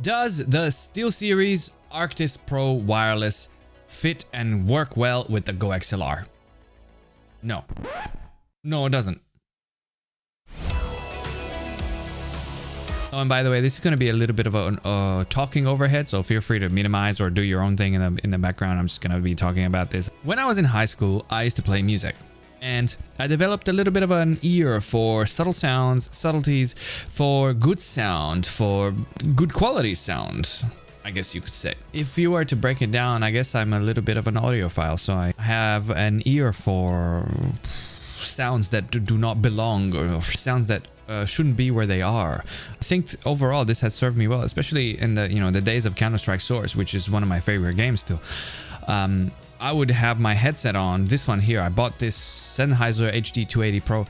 Does the SteelSeries Arctis Pro Wireless fit and work well with the GoXLR? No. No, it doesn't. Oh, and by the way, this is going to be a little bit of a talking overhead, so feel free to minimize or do your own thing in the background. I'm just going to be talking about this. When I was in high school, I used to play music. And I developed a little bit of an ear for subtle sounds, subtleties, for good sound, for good quality sound, I guess you could say. If you were to break it down, I guess I'm a little bit of an audiophile, so I have an ear for sounds that do not belong, or sounds that shouldn't be where they are. I think overall this has served me well, especially in the the days of Counter-Strike Source, which is one of my favorite games still. I would have my headset on, this one here. I bought this Sennheiser HD280 Pro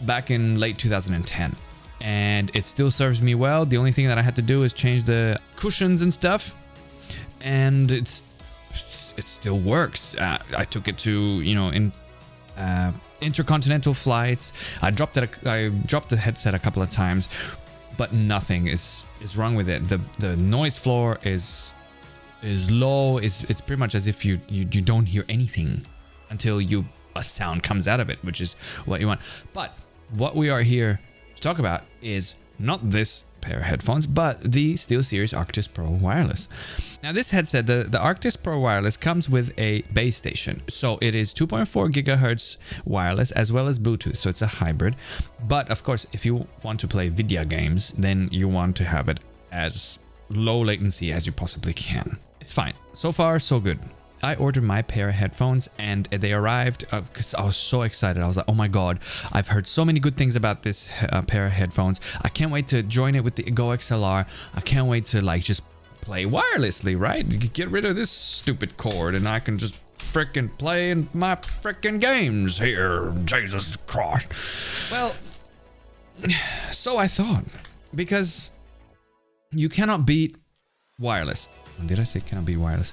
back in late 2010, and it still serves me well. The only thing that I had to do is change the cushions and stuff, and it still works. I took it to intercontinental flights. I dropped the headset a couple of times, but nothing is wrong with it. The noise floor is low. It's pretty much as if you don't hear anything until a sound comes out of it, which is what you want. But what we are here to talk about is not this pair of headphones, but the SteelSeries Arctis Pro Wireless. Now this headset, the Arctis Pro Wireless, comes with a base station. So it is 2.4 gigahertz wireless as well as Bluetooth. So it's a hybrid. But of course, if you want to play video games, then you want to have it as low latency as you possibly can. It's fine. So far, so good. I ordered my pair of headphones and they arrived because I was so excited. I was like, oh my God, I've heard so many good things about this pair of headphones. I can't wait to join it with the GoXLR. I can't wait to just play wirelessly, right? Get rid of this stupid cord and I can just frickin' play in my frickin' games here. Jesus Christ. Well, so I thought, because you cannot beat wireless. Did I say cannot be wireless?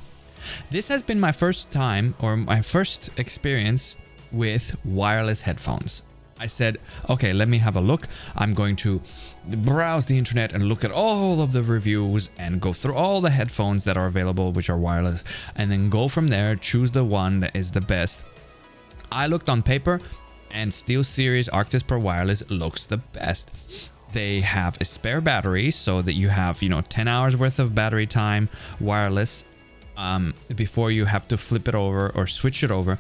This has been my first time, or my first experience with wireless headphones. I said, okay, let me have a look. I'm going to browse the internet and look at all of the reviews and go through all the headphones that are available, which are wireless, and then go from there, choose the one that is the best. I looked on paper and SteelSeries Arctis Pro Wireless looks the best. They have a spare battery so that you have, 10 hours worth of battery time wireless before you have to flip it over or switch it over.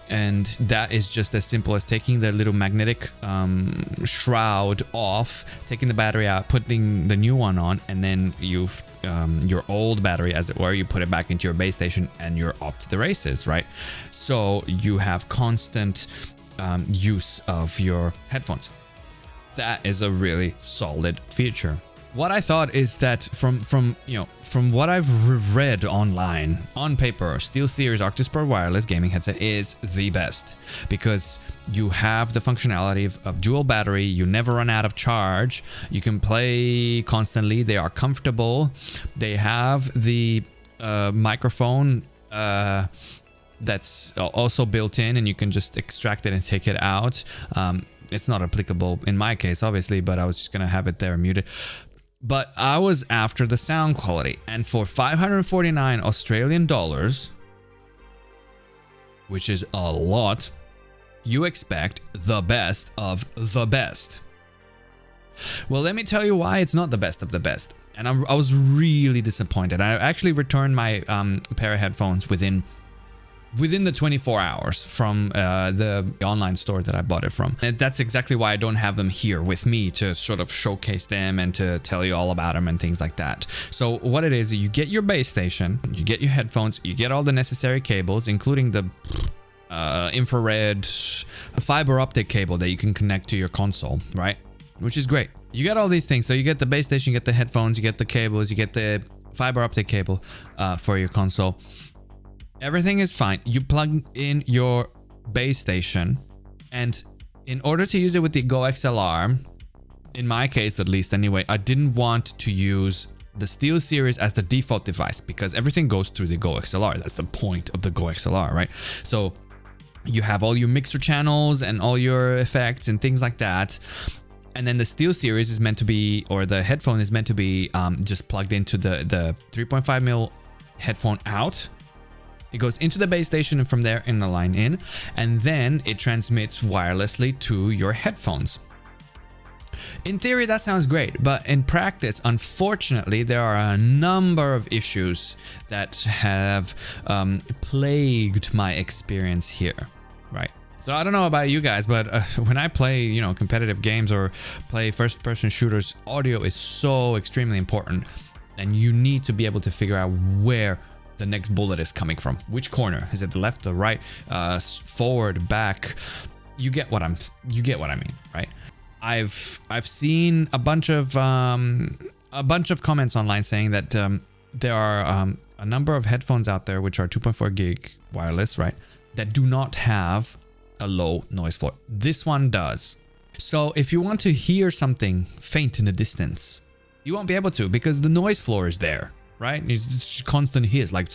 And that is just as simple as taking the little magnetic shroud off, taking the battery out, putting the new one on, and then your old battery, as it were, you put it back into your base station and you're off to the races, right? So you have constant use of your headphones. That is a really solid feature. What I thought is that from what I've read online, on paper, SteelSeries Arctis Pro Wireless gaming headset is the best because you have the functionality of dual battery. You never run out of charge. You can play constantly. They are comfortable. They have the microphone that's also built in, and you can just extract it and take it out. It's not applicable in my case, obviously, but I was just going to have it there muted. But I was after the sound quality. And for 549 Australian dollars, which is a lot, you expect the best of the best. Well, let me tell you why it's not the best of the best. And I was really disappointed. I actually returned my pair of headphones within the 24 hours from the online store that I bought it from. And that's exactly why I don't have them here with me to sort of showcase them and to tell you all about them and things like that. So what it is, you get your base station, you get your headphones, you get all the necessary cables, including the infrared fiber optic cable that you can connect to your console, right? Which is great. You get all these things. So you get the base station, you get the headphones, you get the cables, you get the fiber optic cable for your console. Everything is fine. You plug in your base station, and in order to use it with the GoXLR, in my case at least anyway, I didn't want to use the SteelSeries as the default device because everything goes through the GoXLR. That's the point of the GoXLR, right? So you have all your mixer channels and all your effects and things like that. And then the SteelSeries is meant to be, or the headphone is meant to be just plugged into the 3.5mm headphone out. It goes into the base station and from there in the line in, and then it transmits wirelessly to your headphones. In theory, that sounds great, but in practice, unfortunately, there are a number of issues that have plagued my experience here, right? So I don't know about you guys, but when I play, you know, competitive games or play first-person shooters, audio is so extremely important, and you need to be able to figure out where the next bullet is coming from. Which corner? Is it the left, the right, forward, back? You get what I mean, right? I've seen a bunch of comments online saying that there are a number of headphones out there which are 2.4 gig wireless, right, that do not have a low noise floor. This one does. So if you want to hear something faint in the distance, you won't be able to, because the noise floor is there, right? It's constant hiss, like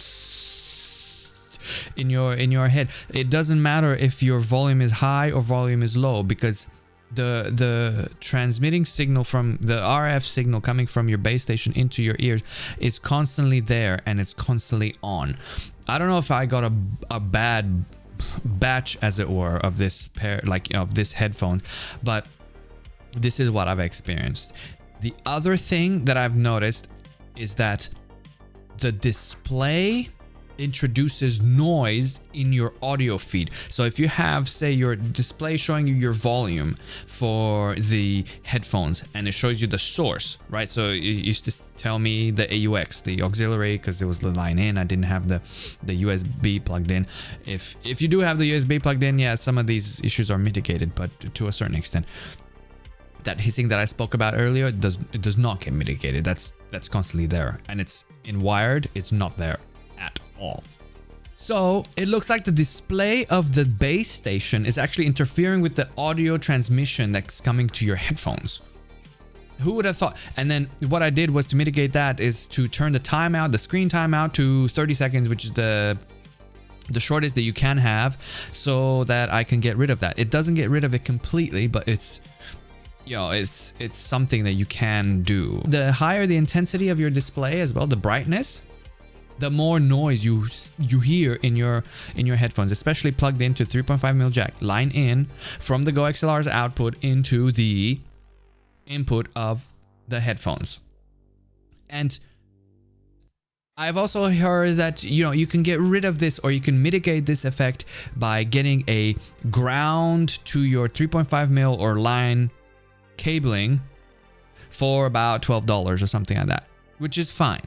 in your head. It doesn't matter if your volume is high or volume is low, because the transmitting signal from the RF signal coming from your base station into your ears is constantly there, and it's constantly on. I don't know if I got a bad batch, as it were, of this pair, like of this headphone, but this is what I've experienced. The other thing that I've noticed is that the display introduces noise in your audio feed. So if you have, say, your display showing you your volume for the headphones, and it shows you the source, right? So it used to tell me the AUX, the auxiliary, because it was the line in. I didn't have the USB plugged in. If you do have the USB plugged in, yeah, some of these issues are mitigated, but to a certain extent. That hissing that I spoke about earlier, it does not get mitigated. That's constantly there, and it's in wired. It's not there at all. So it looks like the display of the base station is actually interfering with the audio transmission that's coming to your headphones. Who would have thought? And then what I did was to mitigate that is to turn the timeout, the screen timeout, to 30 seconds, which is the shortest that you can have, so that I can get rid of that. It doesn't get rid of it completely, but it's, you know, it's something that you can do. The higher the intensity of your display as well, the brightness, the more noise you hear in your headphones, especially plugged into 3.5mm jack, line in from the GoXLR's output into the input of the headphones. And I've also heard that, you know, you can get rid of this, or you can mitigate this effect by getting a ground to your 3.5mm or line cabling for about $12 or something like that, which is fine.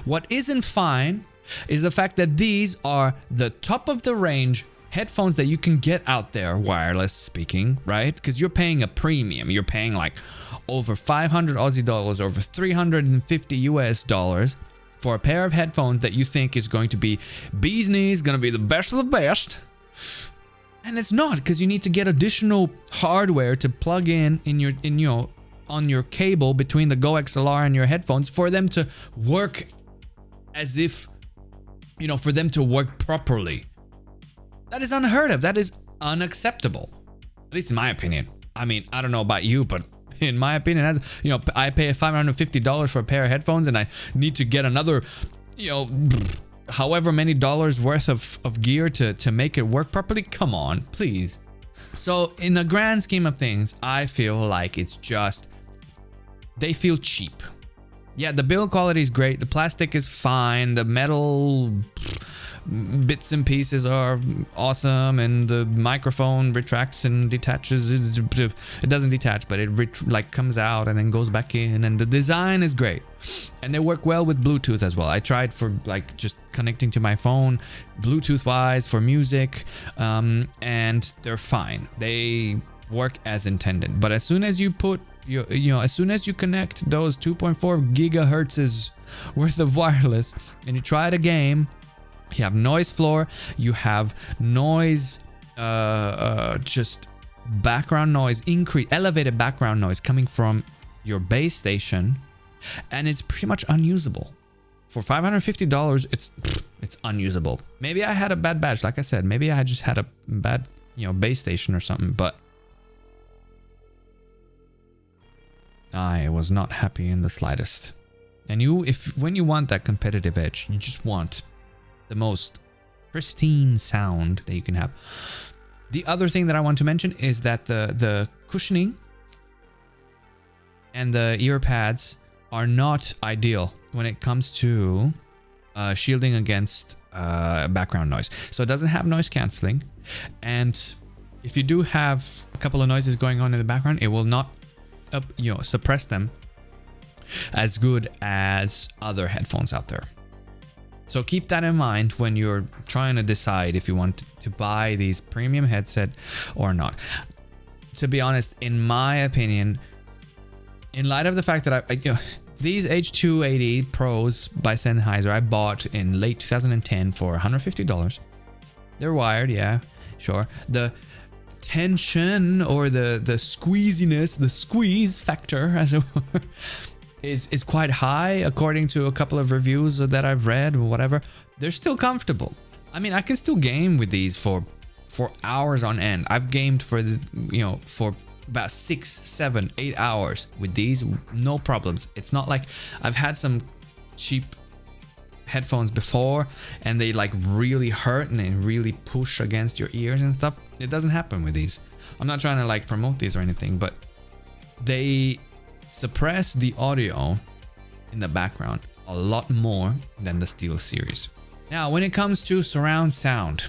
What isn't fine is the fact that these are the top of the range headphones that you can get out there, wireless speaking, right? Because you're paying a premium. You're paying like over 500 Aussie dollars, over 350 US dollars for a pair of headphones that you think is going to be bee's knees, going to be the best of the best. And it's not, because you need to get additional hardware to plug in your on your cable between the GoXLR and your headphones for them to work as if, you know, for them to work properly. That is unheard of. That is unacceptable. At least in my opinion. I mean, I don't know about you, but in my opinion, as you know, I pay $550 for a pair of headphones, and I need to get another, you know, however many dollars worth of gear to make it work properly. Come on, please. So in the grand scheme of things, I feel like it's just, they feel cheap. Yeah, the build quality is great. The plastic is fine. The metal bits and pieces are awesome, and the microphone retracts and detaches. It doesn't detach, but it like comes out and then goes back in, and the design is great, and they work well with Bluetooth as well. I tried for like just connecting to my phone Bluetooth wise for music, and they're fine. They work as intended. But as soon as you put as soon as you connect those 2.4 gigahertz's worth of wireless and you try the game, you have noise floor, you have noise, just background noise, elevated background noise coming from your base station, and it's pretty much unusable. For $550, it's unusable. Maybe I had a bad batch, like I said. Maybe I just had a bad, base station or something, but I was not happy in the slightest. And when you want that competitive edge, you just want the most pristine sound that you can have. The other thing that I want to mention is that the cushioning and the ear pads are not ideal when it comes to shielding against background noise. So it doesn't have noise cancelling, and if you do have a couple of noises going on in the background, it will not suppress them as good as other headphones out there. So keep that in mind when you're trying to decide if you want to buy these premium headset or not. To be honest, in my opinion, in light of the fact that these H280 Pros by Sennheiser I bought in late 2010 for $150. They're wired, yeah, sure. The tension or the squeeziness, the squeeze factor, as it were, is quite high according to a couple of reviews that I've read or whatever. They're still comfortable. I mean, I can still game with these for hours on end. I've gamed for about 6, 7, 8 hours with these, no problems. It's not like I've had some cheap headphones before and they like really hurt and they really push against your ears and stuff. It doesn't happen with these. I'm not trying to like promote these or anything, but they suppress the audio in the background a lot more than the SteelSeries. Now, when it comes to surround sound,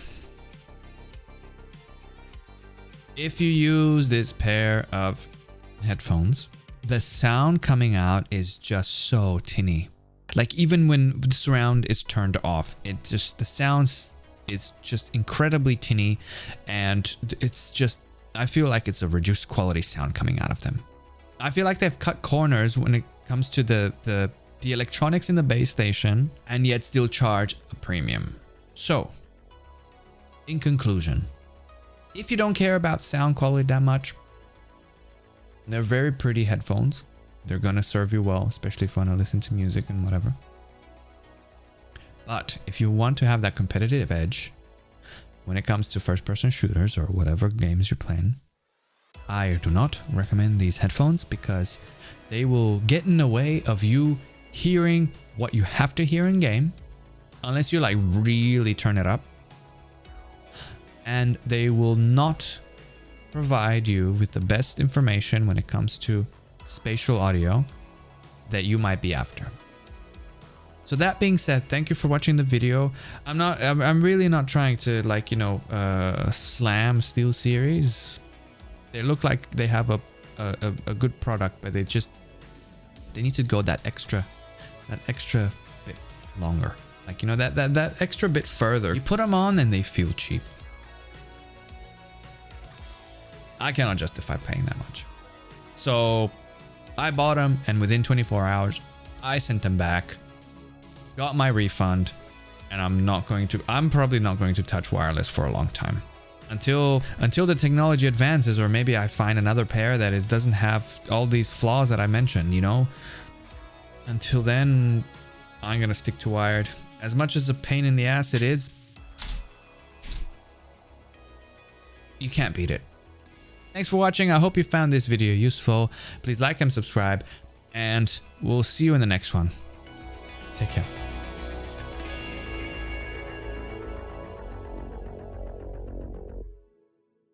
if you use this pair of headphones, the sound coming out is just so tinny. Like even when the surround is turned off, the sound is just incredibly tinny, and it's just, I feel like it's a reduced quality sound coming out of them. I feel like they've cut corners when it comes to the electronics in the base station, and yet still charge a premium. So, in conclusion, if you don't care about sound quality that much, they're very pretty headphones. They're gonna serve you well, especially if you want to listen to music and whatever. But if you want to have that competitive edge when it comes to first-person shooters or whatever games you're playing, I do not recommend these headphones because they will get in the way of you hearing what you have to hear in game, unless you like really turn it up. And they will not provide you with the best information when it comes to spatial audio that you might be after. So that being said, thank you for watching the video. I'm really not trying to like, slam SteelSeries. They look like they have a good product, but they need to go that extra bit longer. Like, that extra bit further. You put them on and they feel cheap. I cannot justify paying that much. So I bought them, and within 24 hours, I sent them back, got my refund, and I'm probably not going to touch wireless for a long time. Until the technology advances, or maybe I find another pair that it doesn't have all these flaws that I mentioned, Until then, I'm gonna stick to wired. As much as a pain in the ass it is, you can't beat it. Thanks for watching. I hope you found this video useful. Please like and subscribe, and we'll see you in the next one. Take care.